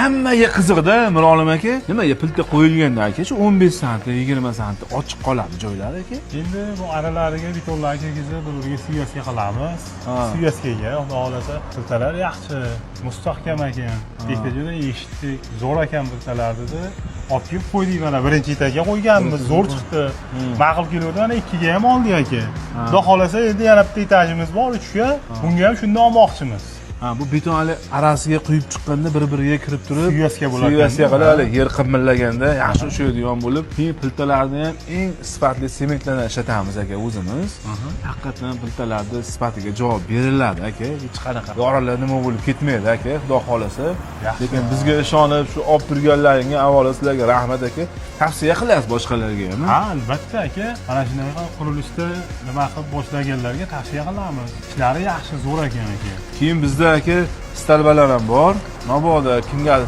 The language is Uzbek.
hammaga qiziqda Mirolim aka. Nimaga pilta qo'yilganda aka shu 15 sant, 20 sant ochiq qoladi joylar aka. Endi bu aralariga betonlar kirgizib, bir-biriga suyasga qilamiz. Suyasgaga, xudo xolasa, piltalar yaxshi, mustahkam ekan. Tekajada eshitdik, zo'r ekan piltalar dedi. Olib kelib qo'ydik, mana birinchi etaga qo'yganmiz, zo'r chiqdi. Ma'qul keldi, mana ikkiga ham oldik aka. Xudo xolasa endi yana bitta etajimiz bor, 3ga. Bunga ham shunday olmoqchimiz. Bu beton arasiga quyib chiqqanda bir-biriga kirib turib, suyasga bo'ladi. Suyasga qilib, yer qimirlaganda yaxshi ushlaydigan bo'lib, keyin piltalarni ham eng sifatli sementlardan ishlatamiz aka o'zimiz. Haqiqatan piltalarning sifatiga javob beriladi aka. Hech qanaqa yoralar nima bo'lib ketmaydi aka, xudo xolasa. Lekin bizga ishonib shu olib turganlaringga avvalo sizlarga rahmat aka. Tavsiya qilasiz boshqalarga ham. Ha, albatta aka. Mana shunaqa qurilishda nima qilib boshlaganlarga tavsiya qilamiz. Ishlari yaxshi, zo'r ekan aka. Keyin bizda aka stalbalar ham bor. Mabodo kimgadir